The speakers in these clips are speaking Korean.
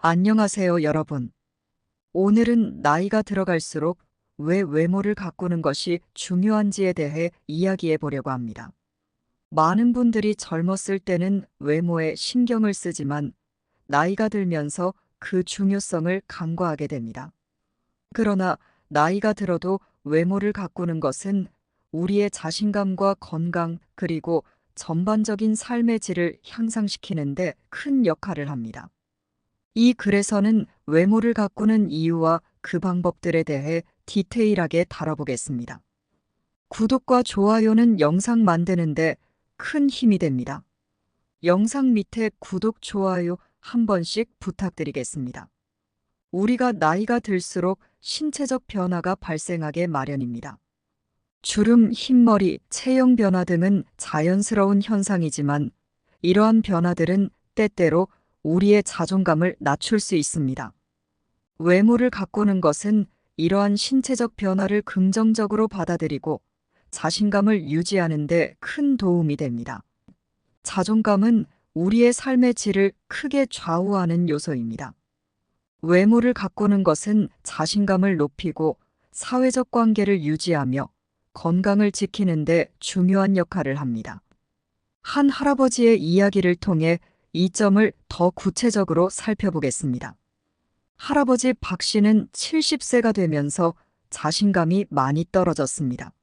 안녕하세요, 여러분. 오늘은 나이가 들어갈수록 왜 외모를 가꾸는 것이 중요한지에 대해 이야기해 보려고 합니다. 많은 분들이 젊었을 때는 외모에 신경을 쓰지만 나이가 들면서 그 중요성을 간과하게 됩니다. 그러나 나이가 들어도 외모를 가꾸는 것은 우리의 자신감과 건강 그리고 전반적인 삶의 질을 향상시키는데 큰 역할을 합니다. 이 글에서는 외모를 가꾸는 이유와 그 방법들에 대해 디테일하게 다뤄보겠습니다. 구독과 좋아요는 영상 만드는데 큰 힘이 됩니다. 영상 밑에 구독, 좋아요 한 번씩 부탁드리겠습니다. 우리가 나이가 들수록 신체적 변화가 발생하게 마련입니다. 주름, 흰머리, 체형 변화 등은 자연스러운 현상이지만 이러한 변화들은 때때로 우리의 자존감을 낮출 수 있습니다. 외모를 가꾸는 것은 이러한 신체적 변화를 긍정적으로 받아들이고 자신감을 유지하는 데 큰 도움이 됩니다. 자존감은 우리의 삶의 질을 크게 좌우하는 요소입니다. 외모를 가꾸는 것은 자신감을 높이고 사회적 관계를 유지하며 건강을 지키는 데 중요한 역할을 합니다. 한 할아버지의 이야기를 통해 이 점을 더 구체적으로 살펴보겠습니다. 할아버지 박 씨는 70세가 되면서 자신감이 많이 떨어졌습니다.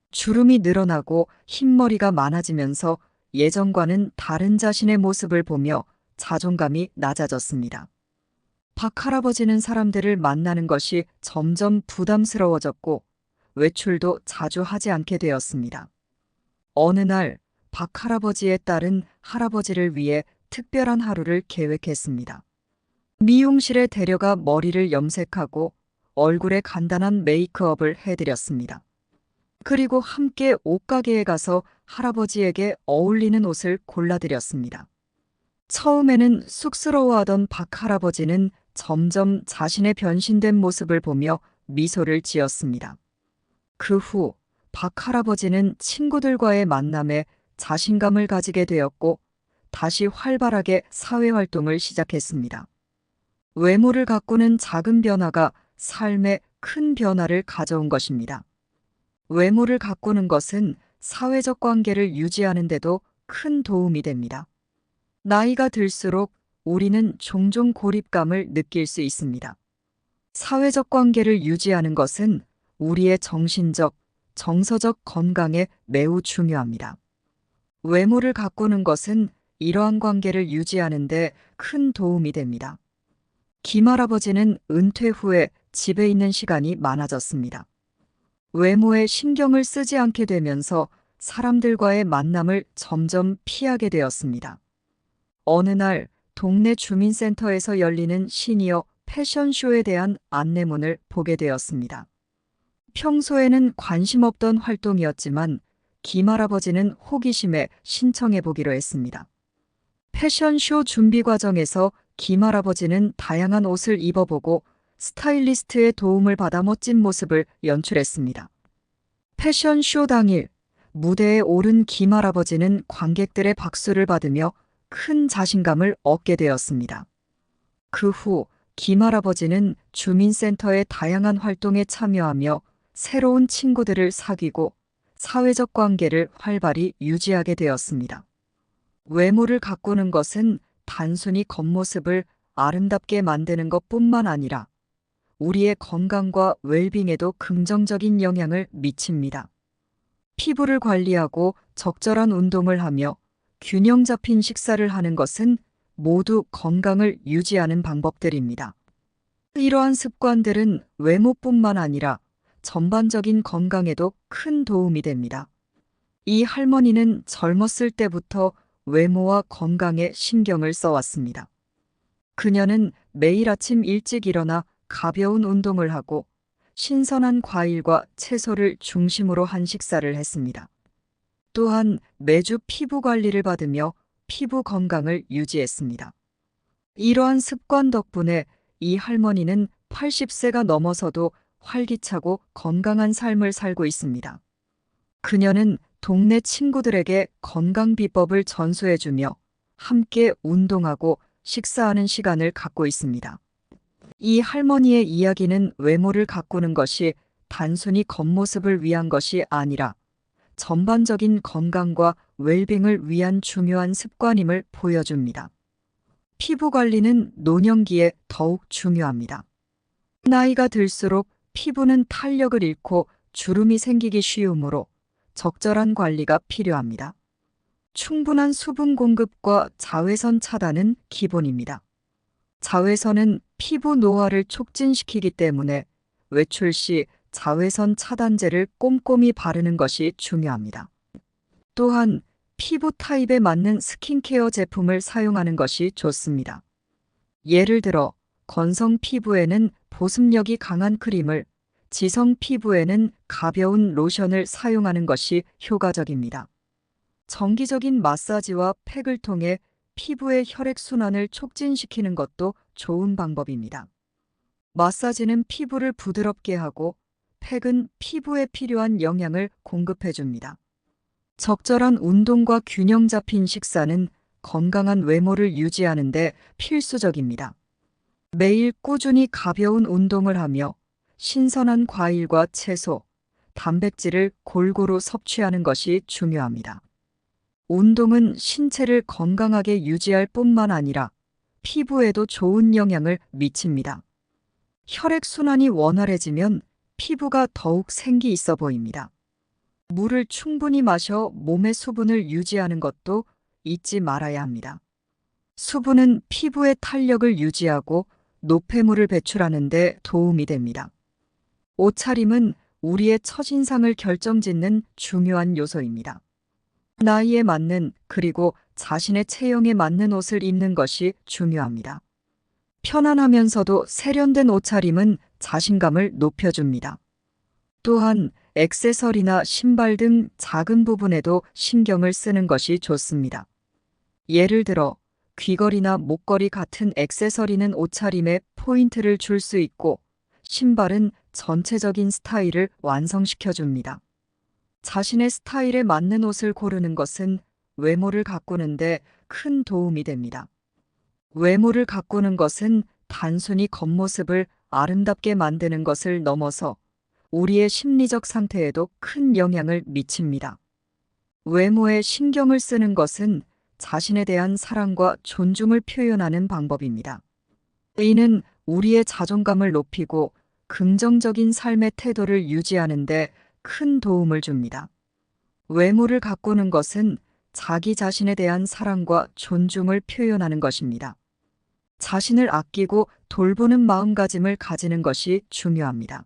주름이 늘어나고 흰머리가 많아지면서 예전과는 다른 자신의 모습을 보며 자존감이 낮아졌습니다. 박 할아버지는 사람들을 만나는 것이 점점 부담스러워졌고 외출도 자주 하지 않게 되었습니다. 어느 날 박 할아버지의 딸은 할아버지를 위해 특별한 하루를 계획했습니다. 미용실에 데려가 머리를 염색하고 얼굴에 간단한 메이크업을 해드렸습니다. 그리고 함께 옷가게에 가서 할아버지에게 어울리는 옷을 골라드렸습니다. 처음에는 쑥스러워하던 박 할아버지는 점점 자신의 변신된 모습을 보며 미소를 지었습니다. 그 후 박 할아버지는 친구들과의 만남에 자신감을 가지게 되었고 다시 활발하게 사회활동을 시작했습니다. 외모를 가꾸는 작은 변화가 삶에 큰 변화를 가져온 것입니다. 외모를 가꾸는 것은 사회적 관계를 유지하는 데도 큰 도움이 됩니다. 나이가 들수록 우리는 종종 고립감을 느낄 수 있습니다. 사회적 관계를 유지하는 것은 우리의 정신적, 정서적 건강에 매우 중요합니다. 외모를 가꾸는 것은 이러한 관계를 유지하는 데 큰 도움이 됩니다. 김할아버지는 은퇴 후에 집에 있는 시간이 많아졌습니다. 외모에 신경을 쓰지 않게 되면서 사람들과의 만남을 점점 피하게 되었습니다. 어느 날 동네 주민센터에서 열리는 시니어 패션쇼에 대한 안내문을 보게 되었습니다. 평소에는 관심 없던 활동이었지만 김할아버지는 호기심에 신청해 보기로 했습니다. 패션쇼 준비 과정에서 김할아버지는 다양한 옷을 입어보고 스타일리스트의 도움을 받아 멋진 모습을 연출했습니다. 패션쇼 당일 무대에 오른 김할아버지는 관객들의 박수를 받으며 큰 자신감을 얻게 되었습니다. 그 후 김할아버지는 주민센터의 다양한 활동에 참여하며 새로운 친구들을 사귀고 사회적 관계를 활발히 유지하게 되었습니다. 외모를 가꾸는 것은 단순히 겉모습을 아름답게 만드는 것뿐만 아니라 우리의 건강과 웰빙에도 긍정적인 영향을 미칩니다. 피부를 관리하고 적절한 운동을 하며 균형 잡힌 식사를 하는 것은 모두 건강을 유지하는 방법들입니다. 이러한 습관들은 외모뿐만 아니라 전반적인 건강에도 큰 도움이 됩니다. 이 할머니는 젊었을 때부터 외모와 건강에 신경을 써왔습니다. 그녀는 매일 아침 일찍 일어나 가벼운 운동을 하고 신선한 과일과 채소를 중심으로 한 식사를 했습니다. 또한 매주 피부 관리를 받으며 피부 건강을 유지했습니다. 이러한 습관 덕분에 이 할머니는 80세가 넘어서도 활기차고 건강한 삶을 살고 있습니다. 그녀는 동네 친구들에게 건강 비법을 전수해주며 함께 운동하고 식사하는 시간을 갖고 있습니다. 이 할머니의 이야기는 외모를 가꾸는 것이 단순히 겉모습을 위한 것이 아니라 전반적인 건강과 웰빙을 위한 중요한 습관임을 보여줍니다. 피부 관리는 노년기에 더욱 중요합니다. 나이가 들수록 피부는 탄력을 잃고 주름이 생기기 쉬우므로 적절한 관리가 필요합니다. 충분한 수분 공급과 자외선 차단은 기본입니다. 자외선은 피부 노화를 촉진시키기 때문에 외출 시 자외선 차단제를 꼼꼼히 바르는 것이 중요합니다. 또한 피부 타입에 맞는 스킨케어 제품을 사용하는 것이 좋습니다. 예를 들어 건성 피부에는 보습력이 강한 크림을, 지성 피부에는 가벼운 로션을 사용하는 것이 효과적입니다. 정기적인 마사지와 팩을 통해 피부의 혈액순환을 촉진시키는 것도 좋은 방법입니다. 마사지는 피부를 부드럽게 하고 팩은 피부에 필요한 영양을 공급해 줍니다. 적절한 운동과 균형 잡힌 식사는 건강한 외모를 유지하는 데 필수적입니다. 매일 꾸준히 가벼운 운동을 하며 신선한 과일과 채소, 단백질을 골고루 섭취하는 것이 중요합니다. 운동은 신체를 건강하게 유지할 뿐만 아니라 피부에도 좋은 영향을 미칩니다. 혈액순환이 원활해지면 피부가 더욱 생기 있어 보입니다. 물을 충분히 마셔 몸의 수분을 유지하는 것도 잊지 말아야 합니다. 수분은 피부의 탄력을 유지하고 노폐물을 배출하는 데 도움이 됩니다. 옷차림은 우리의 첫인상을 결정짓는 중요한 요소입니다. 나이에 맞는 그리고 자신의 체형에 맞는 옷을 입는 것이 중요합니다. 편안하면서도 세련된 옷차림은 자신감을 높여줍니다. 또한 액세서리나 신발 등 작은 부분에도 신경을 쓰는 것이 좋습니다. 예를 들어 귀걸이나 목걸이 같은 액세서리는 옷차림에 포인트를 줄 수 있고 신발은 전체적인 스타일을 완성시켜줍니다. 자신의 스타일에 맞는 옷을 고르는 것은 외모를 가꾸는데 큰 도움이 됩니다. 외모를 가꾸는 것은 단순히 겉모습을 아름답게 만드는 것을 넘어서 우리의 심리적 상태에도 큰 영향을 미칩니다. 외모에 신경을 쓰는 것은 자신에 대한 사랑과 존중을 표현하는 방법입니다. 이는 우리의 자존감을 높이고 긍정적인 삶의 태도를 유지하는 데 큰 도움을 줍니다. 외모를 가꾸는 것은 자기 자신에 대한 사랑과 존중을 표현하는 것입니다. 자신을 아끼고 돌보는 마음가짐을 가지는 것이 중요합니다.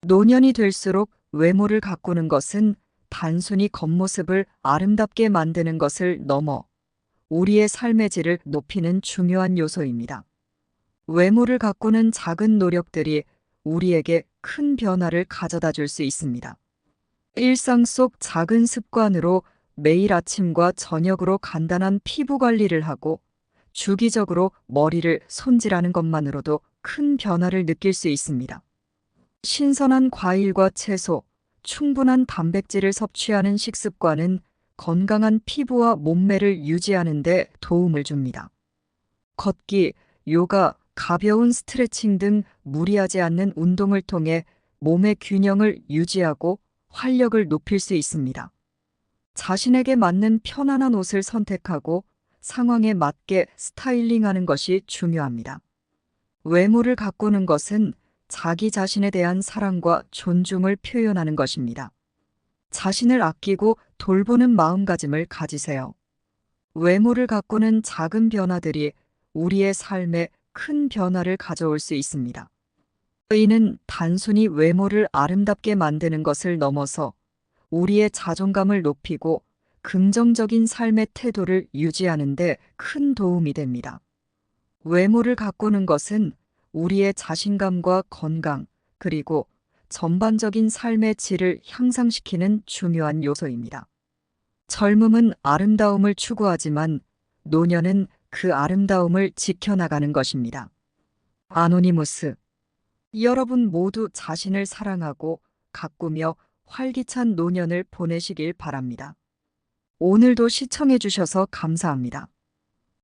노년이 될수록 외모를 가꾸는 것은 단순히 겉모습을 아름답게 만드는 것을 넘어 우리의 삶의 질을 높이는 중요한 요소입니다. 외모를 가꾸는 작은 노력들이 우리에게 큰 변화를 가져다 줄 수 있습니다. 일상 속 작은 습관으로 매일 아침과 저녁으로 간단한 피부 관리를 하고 주기적으로 머리를 손질하는 것만으로도 큰 변화를 느낄 수 있습니다. 신선한 과일과 채소, 충분한 단백질을 섭취하는 식습관은 건강한 피부와 몸매를 유지하는 데 도움을 줍니다. 걷기, 요가, 가벼운 스트레칭 등 무리하지 않는 운동을 통해 몸의 균형을 유지하고 활력을 높일 수 있습니다. 자신에게 맞는 편안한 옷을 선택하고 상황에 맞게 스타일링하는 것이 중요합니다. 외모를 가꾸는 것은 자기 자신에 대한 사랑과 존중을 표현하는 것입니다. 자신을 아끼고 돌보는 마음가짐을 가지세요. 외모를 가꾸는 작은 변화들이 우리의 삶에 큰 변화를 가져올 수 있습니다. 이는 단순히 외모를 아름답게 만드는 것을 넘어서 우리의 자존감을 높이고 긍정적인 삶의 태도를 유지하는 데 큰 도움이 됩니다. 외모를 가꾸는 것은 우리의 자신감과 건강, 그리고 전반적인 삶의 질을 향상시키는 중요한 요소입니다. 젊음은 아름다움을 추구하지만 노년은 그 아름다움을 지켜나가는 것입니다. 아노니무스. 여러분 모두 자신을 사랑하고 가꾸며 활기찬 노년을 보내시길 바랍니다. 오늘도 시청해 주셔서 감사합니다.